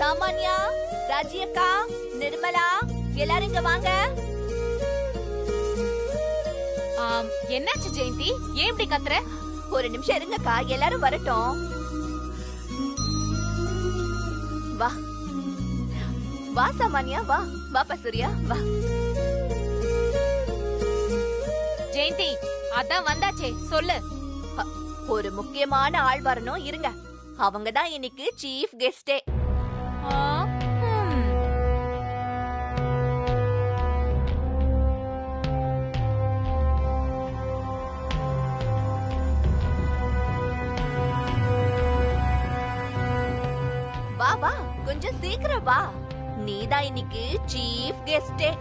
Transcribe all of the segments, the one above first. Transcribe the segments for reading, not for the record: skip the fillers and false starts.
சாமான்யா, ராஜி அக்கா, நிர்மலா எல்லாரும் இங்க வாங்க. என்னாச்சு ஜெயந்தி? ஏன் இப்படி கத்துற? ஒரு நிமிஷம் இருங்கக்கா, எல்லாரும் வரட்டும். வா வா சாமான்யா, வா வாப்பா சூர்யா, வா. ஜெயந்தி, அதான் வந்தாச்சே, சொல்லு. ஒரு முக்கியமான ஆள் வரணும், இருங்க. அவங்கதான் இன்னைக்கு சீஃப் கெஸ்டே. வா வா, கொஞ்சம் சீக்கிரம் வா. நீதான் இன்னைக்கு சீஃப் கெஸ்டே.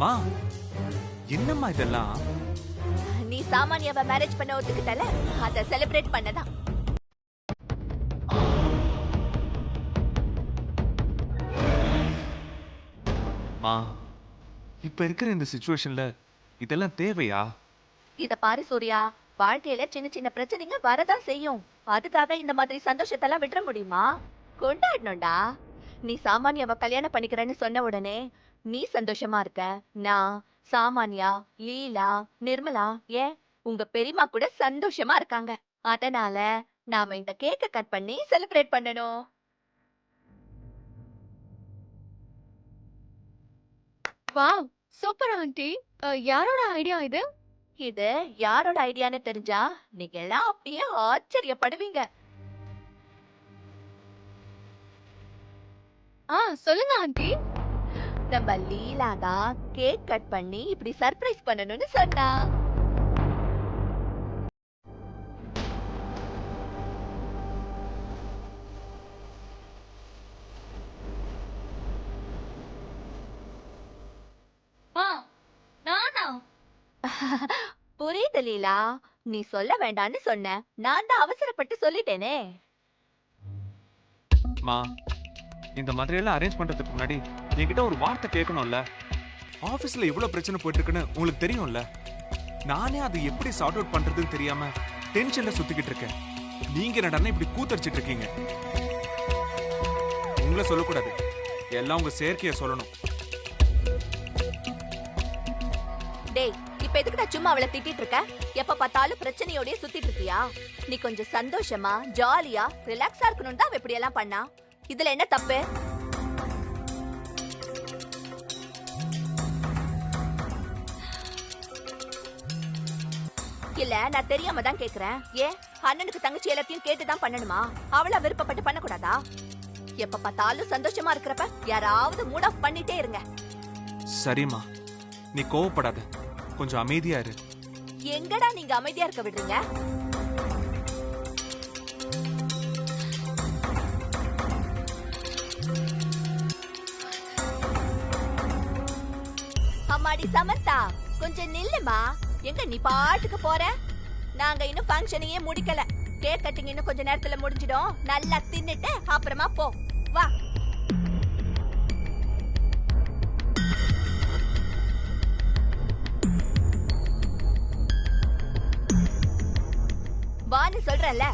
மா, என்னம்மா இதெல்லாம்? நீ சாமான்யாவை மேரேஜ் பண்ண ஒத்துக்கிட்டல, அத செலிப்ரேட் பண்ணதான். மா, இப்ப இருக்கிற இந்த சிச்சுவேஷன்ல இதெல்லாம் தேவையா? இத பாரு சூர்யா, வாழ்க்கையில சின்ன சின்ன பிரச்சனைங்க வரதான் செய்யும். அதுக்காக இந்த மாதிரி சந்தோஷத்தெல்லாம் விட்டுற முடியுமா? கொண்டாடணும்டா. நீ சாமான்யாவை கல்யாணம் பண்ணிக்கிறேன்னு சொன்ன உடனே நீ சந்தோஷமா இருக்க, நான், சாமான்யா, லீலா, நிர்மலா, ஏன் உங்க பெரியம்மா கூட சந்தோஷமா இருக்காங்க. அதனால நாம இந்த கேக்க கட் பண்ணி செலிப்ரேட் பண்ணணும். Wow, super aunty. யாரோட ஐடியா இது? இது யாரோட ஐடியான்னு தெரிஞ்சா நீங்க எல்லாம் அப்படியே ஆச்சரியப்படுவீங்க. சொல்லுங்க ஆண்டி. நம்ம லீலா தான் கேக் கட் பண்ணி இப்படி சர்ப்ரைஸ் பண்ணணும்னு சொன்னா. புரியுது லீலா, நீ சொல்ல வேண்டான்னு சொன்ன, நான் தான் அவசரப்பட்டு சொல்லிட்டேனே. மா, இந்த மாதிரி எல்லாம் அரேஞ்ச் பண்றதுக்கு முன்னாடி என்கிட்ட ஒரு வார்த்தை கேட்கணும்ல. ஆபீஸ்ல எவ்வளவு பிரச்சனை போயிட்டு இருக்குன்னு உங்களுக்கு தெரியும்ல. நானே அது எப்படி சார்ட் அவுட் பண்றதுன்னு தெரியாம டென்ஷன்ல சுத்திக்கிட்டு இருக்கேன். நீங்க என்னடா இப்படி கூத்தடிச்சிட்டு இருக்கீங்க? உங்களை சொல்லக்கூடாது, எல்லாம் உங்க செயற்கைய சொல்லணும். டேய், இப்ப எதுக்குடா சும்மா அவளை திட்டிட்டு இருக்க? எப்ப பார்த்தாலும் பிரச்சனையோடய சுத்திட்டு இருக்கியா? நீ கொஞ்சம் சந்தோஷமா ஜாலியா ரிலாக்ஸா இருக்கணும் தான் இப்படி எல்லாம் பண்ணா. இதுல என்ன தப்பு? இல்ல, நான் தெரியாம தான் கேக்குறேன். ஏன் அண்ணனுக்கு தங்கச்சி எல்லாத்தையும் கேட்டுதான் பண்ணணுமா? அவள விருப்பப்பட்டு பண்ணக்கூடாதா? எப்ப பார்த்தாலும் சந்தோஷமா இருக்கிறப்ப யாராவது மூட் ஆஃப் பண்ணிட்டே இருங்க. சரிம்மா, நீ கோவப்படாத, கொஞ்சம் அமைதியா இரு. எங்கடா நீங்க அமைதியா இருக்க விடுறீங்க? அம்மாடி சமந்தா, கொஞ்சம் நில்லுமா. எங்க நீ பாட்டுக்கு போற? நாங்க இன்னும் ஃபங்க்ஷனையே முடிக்கல. கேக் கட்டிங் இன்னும் கொஞ்ச நேரத்துல முடிஞ்சிடும். நல்லா தின்னுட்டு அப்புறமா போ. வா. வான்னு சொல்றேன்ல.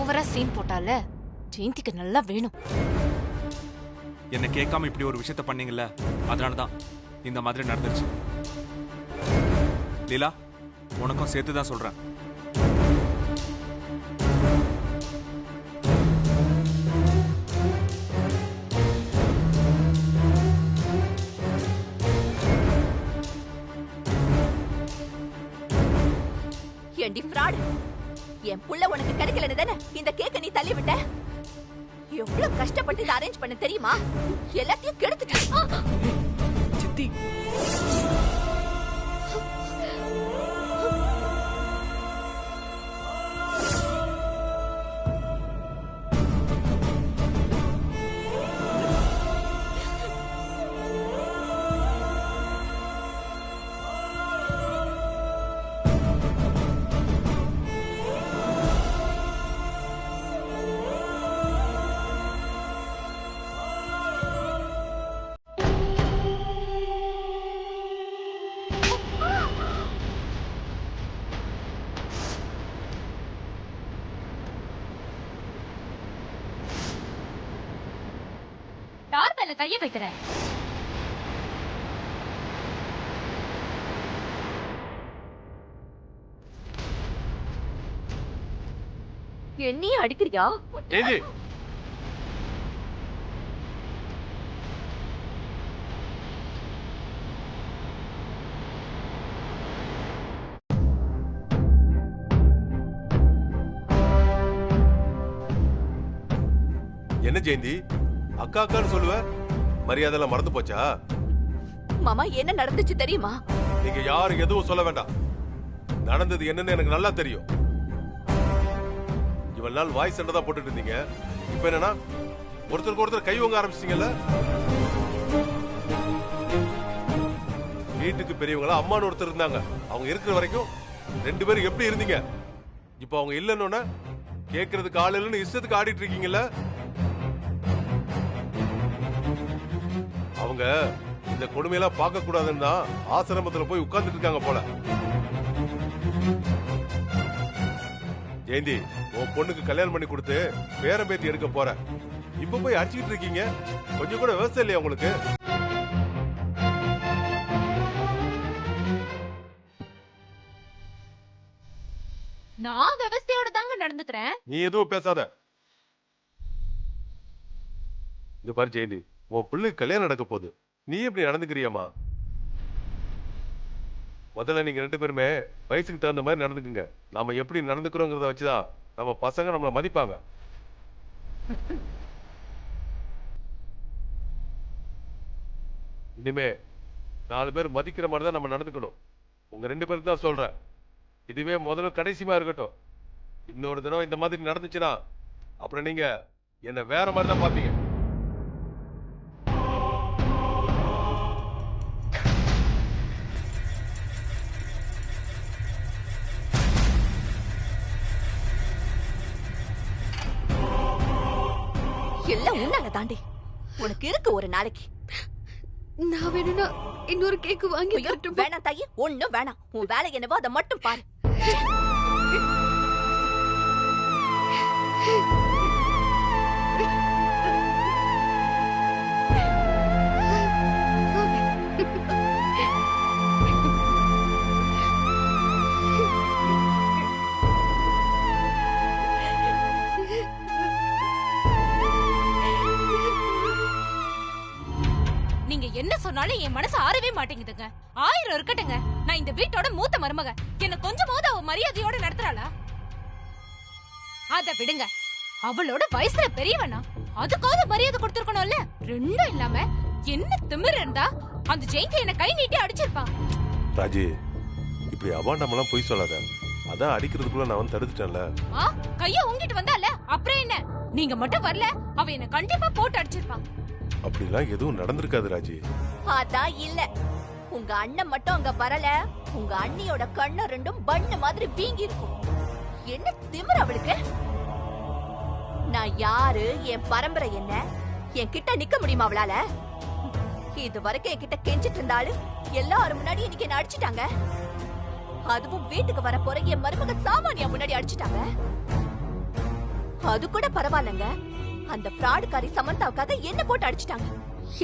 ஓவரா சீன் போட்டால ஜெயந்திக்கு நல்லா வேணும். என்ன கேட்காம இப்படி ஒரு விஷயத்த பண்ணீங்கல்ல, அதனாலதான் இந்த மாதிரி நடந்துச்சு. லீலா, உனக்கும் சேர்த்து தான் சொல்றேன். ஏண்டி ஃப்ராட், என் புள்ள உனக்கு கிடைக்கலன்னு தானே இந்த கேக்க நீ தள்ளி விட்ட. எவ்வளவு கஷ்டப்பட்டு இதை அரேஞ்ச் பண்ண தெரியுமா? எல்லாத்தையும் கெடுத்துட்ட. சித்தி, யார் மேல கைய வைக்கிற? என்னையும் அடிக்கிறியா? ஜெயந்தி, என்ன ஜெயந்தி அக்கா அக்கான்னு சொல்லுவ? மரியாதைலாம் மறந்து போச்சா? மாமா, என்ன நடந்துச்சு தெரியுமா? நீங்க யாரும் எதுவும் சொல்ல வேண்டாம். நடந்தது என்னன்னு எனக்கு நல்லா தெரியும். இவ்வளவு நாள் வாய்ஸ் சண்டை தான் போட்டுட்டு இருந்தீங்க. இப்ப என்னன்னா ஒருத்தருக்கு ஒருத்தர் கை வாங்க ஆரம்பிச்சிட்டீங்கல்ல. வீட்டுக்கு பெரியவங்களா அம்மான்னு ஒருத்தர் இருந்தாங்க. அவங்க இருக்கிற வரைக்கும் 2 பேரும் எப்படி இருந்தீங்க? இப்ப அவங்க இல்லைன்னு கேட்கறதுக்கு ஆள் இல்லைன்னு இஷ்டத்துக்கு ஆடிட்டு இருக்கீங்கல்ல. அவங்க இந்த கொடுமையெல்லாம் பார்க்க கூடாதுன்னு தான் ஆசிரமத்துல போய் உட்கார்ந்துட்டு இருக்காங்க போல. ஜெயந்தி, உன் பொண்ணுக்கு கல்யாணம் பண்ணி கொடுத்து பேரம் பேத்தி எடுக்க போற. இப்ப போய் அடிச்சுக்கிட்டு இருக்கீங்க. கொஞ்சம் கூட விவசாயம் இல்லையா உங்களுக்கு? நான் விவசாயோட தாங்க நடந்துக்கிறேன். நீ எதுவும் பேசாத. இந்த பாரு ஜெயந்தி, உன் பிள்ளைக்கு கல்யாணம் நடக்க போகுது. நீ எப்படி நடந்துக்கிறியம்மா? முதல்ல நீங்க 2 பேருமே வயசுக்கு தகுந்த மாதிரி நடந்துக்குங்க. நாம எப்படி நடந்துக்கிறோங்கிறத வச்சுதான் நம்ம பசங்க நம்மளை மதிப்பாங்க. இனிமே 4 பேர் மதிக்கிற மாதிரி தான் நம்ம நடந்துக்கணும். உங்க 2 பேருக்கு தான் சொல்றேன். இதுவே முதல்ல கடைசிமா இருக்கட்டும். இன்னொரு தினம் இந்த மாதிரி நடந்துச்சுன்னா அப்புறம் நீங்க என்ன வேற மாதிரி தான் பாப்பீங்க. எல்லாம் உன்னால தாண்டி. உனக்கு இருக்கு ஒரு நாளைக்கு. நான் வேணும்னா இன்னொரு கேக் வாங்கி ஐயோ, வேணாம் தாயி, ஒண்ணும் வேணாம். உன் வேலை என்னவோ அதை மட்டும் பாரு. நீங்க என்ன சொன்னாலும் என் மனசு ஆறவே மாட்டேங்குதுங்க. 1000 இருக்கட்டுங்க, நான் இந்த வீட்டோட மூத்த மருமக. என்ன கொஞ்சமாவது அவ மரியாதையோட நடத்துறாளா? அத விடுங்க, அவளோட வயசுல பெரியவனா, அதுக்காவது மரியாதை கொடுத்திருக்கணும்ல. ரெண்டும் இல்லாம என்ன திமிர் இருந்தா அந்த ஜெயந்தி என்ன கை நீட்டி அடிச்சிருப்பான். ராஜி, இப்படி அவாண்டமெல்லாம் பொய் சொல்லாத. அதான் அடிக்கிறதுக்குள்ள நான் வந்து தடுத்துட்டேன்ல. கைய உங்கிட்டு வந்தால அப்புறம் என்ன? நீங்க மட்டும் வரல, அவ என்ன கண்டிப்பா போட்டு அடிச்சிருப்பான். அப்படிலாம் எதுவும் நடந்திருக்காது ராஜி. அதான் இல்ல. உங்க அண்ணன் மட்டும் அங்க வரல, உங்க அண்ணியோட கண்ணு ரெண்டும் பண்ணு மாதிரி வீங்கி இருக்கும். என்ன திமிரு அவளுக்கு? நான் யாரு, என் பரம்பரை என்ன, என் கிட்ட நிக்க முடியுமா அவளால? இது வரைக்கும் என்கிட்ட கெஞ்சிட்டு இருந்தாலும் எல்லாரும் முன்னாடி இன்னைக்கு என்ன அடிச்சிட்டாங்க. அதுவும் வீட்டுக்கு வர போற என் மருமக சாமானியா முன்னாடி அடிச்சிட்டாங்க. அது கூட பரவாயில்லங்க. அந்த ஃப்ராடுக்காரி சமந்தாவுக்காக என்ன போட்டு அடிச்சிட்டாங்க.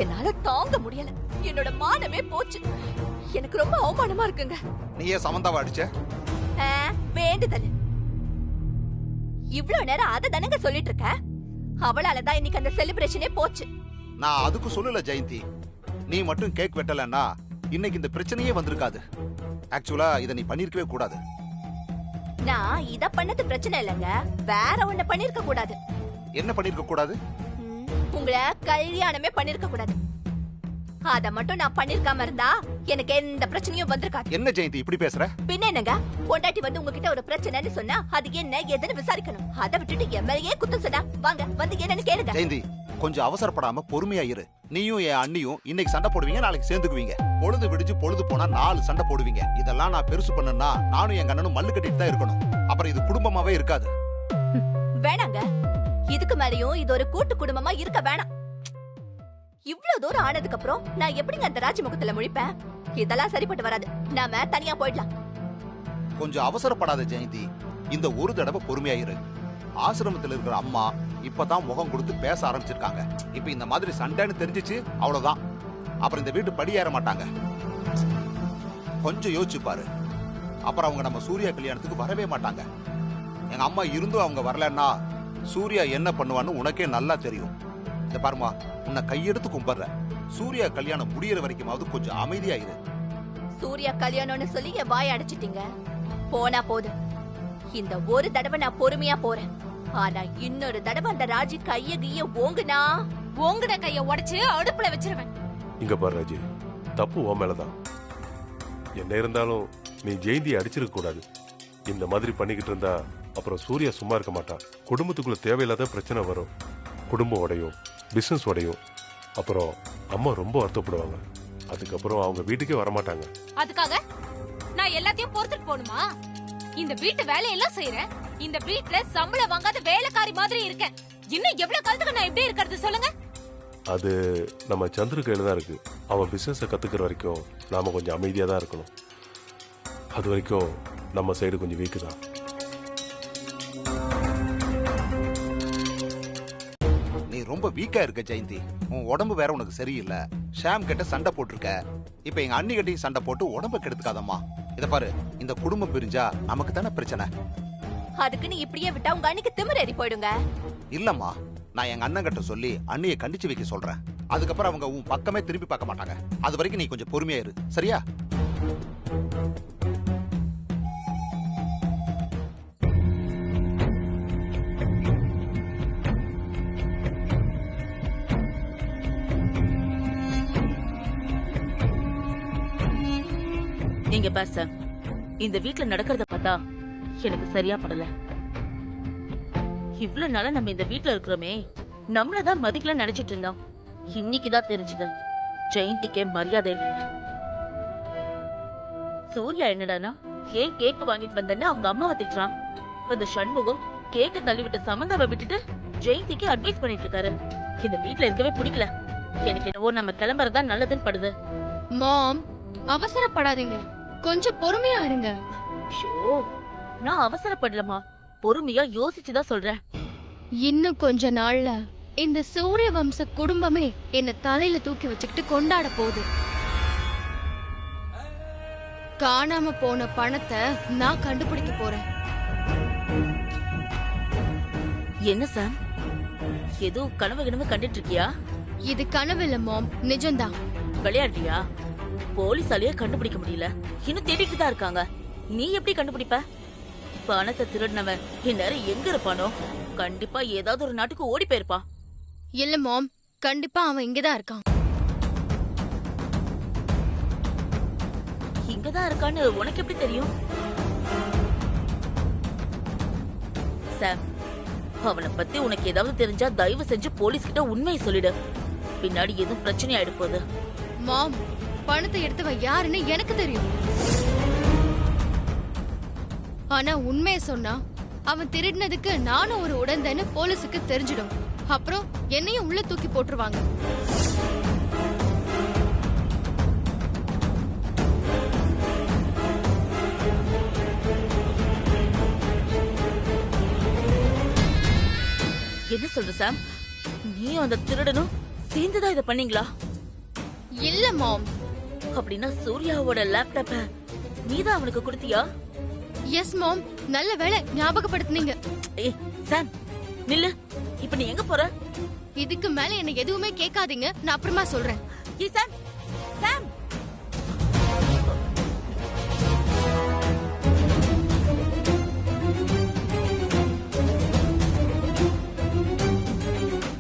என்னால தாங்க முடியல. என்னோட மானமே போச்சு. எனக்கு ரொம்ப அவமானமா இருக்குங்க. நீ ஏன் சமந்தாவை அடிச்ச? வேண்டுதல். இவ்ளோ நேரம் அத தானங்க சொல்லிட்டு இருக்க. அவளாலதான் இன்னைக்கு அந்த செலிப்ரேஷனே போச்சு. நான் அதுக்கு சொல்லல ஜெயந்தி. நீ மட்டும் கேக் வெட்டலன்னா இன்னைக்கு இந்த பிரச்சனையே வந்திருக்காது. ஆக்சுவலா இத நீ பண்ணிருக்கவே கூடாது. நான் இத பண்ணது பிரச்சனை இல்லங்க. வேற ஒண்ணு பண்ணிருக்க கூடாது. என்ன பண்ணிருக்க கூடாது? உங்களை கல்யாணமே பண்ணிருக்க கூடாது. அத மட்டும் நான் பண்ணிருக்காம இருந்தா எனக்கு எந்த பிரச்சனையும் வந்திருக்காது. என்ன ஜெயந்தி இப்படி பேசுற? பின்ன என்னங்க, பொண்டாட்டி வந்து உங்ககிட்ட ஒரு பிரச்சனைன்னு சொன்னா அது என்ன ஏதுன்னு விசாரிக்கணும். அதை விட்டுட்டு எம்எல்ஏ குத்தம் சொன்னா வாங்க வந்து என்னன்னு கேளுங்க. ஜெயந்தி கொஞ்சம் அவசரப்படாம பொறுமையா இரு. நீயும் என் அண்ணியும் இன்னைக்கு சண்டை போடுவீங்க, நாளைக்கு சேர்ந்துக்குவீங்க. பொழுது விடிஞ்சு பொழுது போனா 4 சண்டை போடுவீங்க. இதெல்லாம் நான் பெருசு பண்ணனா நானும் என் அண்ணனும் மல்லு கட்டிட்டு தான் இருக்கணும். அப்புறம் இது குடும்பமாவே இருக்காது. வேணாங்க, இதுக்கு மேலயும் இது ஒரு கூட்டு குடும்பமா இருக்க வேணாம். இவ்ளோ தூரம் ஆனதுக்கு அப்புறம் நான் எப்படிங்க அந்த ராஜமுகத்துல முழிப்பேன்? இதெல்லாம் சரிப்பட்டு வராது. நாம தனியா போயிடலாம். கொஞ்சம் அவசரப்படாத ஜெயந்தி. இந்த ஒரு தடவை பொறுமையா இரு. ஆசிரமத்தில் இருக்கிற அம்மா இப்பதான் முகம் கொடுத்து பேச ஆரம்பிச்சிருக்காங்க. இப்ப இந்த மாதிரி சண்டைன்னு தெரிஞ்சிச்சு அவ்வளவுதான். அப்புறம் இந்த வீட்டு படி ஏற மாட்டாங்க. கொஞ்சம் யோசிச்சு பாரு. அப்புறம் அவங்க நம்ம சூர்யா கல்யாணத்துக்கு வரவே மாட்டாங்க. எங்க அம்மா இருந்தும் அவங்க வரலன்னா சூர்யா என்ன பண்ணுவான்னு உனக்கே நல்லா தெரியும். இந்த பாருமா, உன்னை கையெடுத்து கும்பிடுற. சூர்யா கல்யாணம் முடியற வரைக்குமாவது கொஞ்சம் அமைதியா இரு. சூர்யா கல்யாணம்னு சொல்லி என் வாய் அடைச்சிட்டீங்க. போனா போது. இந்த ஒரு தடவை நான் பொறுமையா போறேன். ஆனா இன்னொரு தடவை அந்த ராஜி கைய ஓங்குன கைய உடைச்சு அடுப்புல வச்சிருவேன். இங்க பாரு ராஜி, தப்பு உன் மேலதான். என்ன இருந்தாலும் நீ ஜெயந்தியை அடிச்சிருக்க கூடாது. இந்த மாதிரி பண்ணிக்கிட்டு இருந்தா அப்புறம் சூர்யா சும்மா இருக்க மாட்டான். குடும்பத்துக்குள்ள தேவையில்லாத பிரச்சனை வரும். குடும்பம் உடையும், பிசினஸ் உடையும். அப்புறம் அம்மா ரொம்ப வருத்தப்படுவாங்க. அதுக்கப்புறம் அவங்க வீட்டுக்கே வரமாட்டாங்க. அதுக்காக நான் எல்லாத்தையும் பொறுத்துட்டு போணுமா? இந்த வீட்டு வேலையெல்லாம் செய்யறேன். இந்த வீட்டுல சம்பளம் வாங்காத வேலைக்காரி மாதிரி இருக்கேன். இன்னும் எவ்வளவு காலத்துக்கு நான் இப்படியே இருக்கிறது சொல்லுங்க? அது நம்ம சந்திர கையில தான் இருக்கு. அவன் பிசினஸை கத்துக்கிற வரைக்கும் நாம கொஞ்சம் அமைதியா தான் இருக்கணும். அது வரைக்கும் நம்ம சைடு கொஞ்சம் வீக்கு தான். நீ ரொம்ப வீக்கா இருக்க ஜெயந்தி. உன் உடம்பு வேற உனக்கு சரியில்லை. ஷாம் கிட்ட சண்டை போட்டிருக்க. இப்ப எங்க அண்ணி கிட்டையும் சண்டை போட்டு உடம்ப கெடுத்துக்காதம்மா. இத பாரு, இந்த குடும்பம் பிரிஞ்சா நமக்கு தானே பிரச்சனை. அதுக்கு நீ இப்படியே விட்டா உங்க அண்ணிக்கு திமிரேறி போயிடுங்க. இல்லம்மா, நான் எங்க அண்ணன் கிட்ட சொல்லி அண்ணியை கண்டிச்சு வைக்க சொல்றேன். அதுக்கப்புறம் அவங்க உன் பக்கமே திரும்பி பார்க்க மாட்டாங்க. அது வரைக்கும் நீ கொஞ்சம் பொறுமையா இரு, சரியா? நீங்க பார் சார், இந்த வீட்ல நடக்கிறத பார்த்தா எனக்கு சரியா படல. இவ்வளவு நாளா நம்ம இந்த வீட்ல இருக்கிறோமே, நம்மளதான் மதிக்கல நினைச்சிட்டு இருந்தோம். இன்னைக்குதான் தெரிஞ்சது ஜெயந்திக்கே மரியாதை இல்லை. சூர்யா என்னடானா ஏன் கேக் வாங்கிட்டு வந்தேன்னு அவங்க அம்மாவை திட்டுறான். அந்த சண்முகம் கேக்க தள்ளிவிட்ட சமந்தாவை விட்டுட்டு ஜெயந்திக்கு அட்வைஸ் பண்ணிட்டு இருக்காரு. இந்த வீட்ல இருக்கவே பிடிக்கல. எனக்கு என்னவோ நம்ம கிளம்புறதா நல்லதுன்னு படுது. மாம், அவசரப்படாதீங்க. கொஞ்சம் பொறுமையா இருங்க. நான் அவசரப்படலமா, பொறுமையா யோசிச்சுதான் சொல்றேன். இன்னும் கொஞ்ச நாள்ல இந்த சூரிய வம்ச குடும்பமே என்ன தலையில தூக்கி வச்சுக்கிட்டு கொண்டாட போகுது. காணாம போன பணத்தை நான் கண்டுபிடிக்க போறேன். என்ன சார், ஏதோ கனவு கண்டுட்டு இருக்கியா? இது கனவு இல்ல மாம், நிஜம்தான். விளையாடுறியா? போலீஸாலேயே கண்டுபிடிக்க முடியல, இன்னும் தேடிட்டு தான் இருக்காங்க. நீ எப்படி கண்டுபிடிப்ப? பணத்தை திருடினவன் இந்நேரம் எங்க இருப்பானோ? கண்டிப்பா ஏதாவது ஒரு நாட்டுக்கு ஓடி போயிருப்பான். இல்ல மாம், கண்டிப்பா அவன் இங்கதான் இருக்கான். இங்கதான் இருக்கான்னு உனக்கு எப்படி தெரியும்? சார், அவனை பத்தி உனக்கு ஏதாவது தெரிஞ்சா தயவு செஞ்சு போலீஸ் கிட்ட உண்மையை சொல்லிடு. பின்னாடி எதுவும் பிரச்சனை ஆயிடு போகுது. மாம், பணத்தை எடுத்தவன் யாருன்னு எனக்கு தெரியும். ஆனா உண்மையை சொன்னா அவன் திருடினதுக்கு நானும் ஒரு உடந்தேன்னு போலீஸுக்கு தெரிஞ்சிடும். அப்புறம் என்னையும் உள்ள தூக்கி போட்டுருவாங்க. என்ன சொல்ற சாம்? நீயும் அந்த திருடனும் சேர்ந்துதான் இதை பண்ணீங்களா? இல்ல மாம். அப்படின்னா சூர்யாவோட லேப்டாப்ப நீதான் அவனுக்கு கொடுத்தியா? எஸ் மாம். நல்ல வேளை ஞாபகப்படுத்துனீங்க. ஏய் சாம் நில்லு. இப்ப நீ எங்க போற? இதுக்கு மேல என்ன எதுவுமே கேட்காதீங்க, நான் அப்புறமா சொல்றேன். ஏய் சாம், சாம்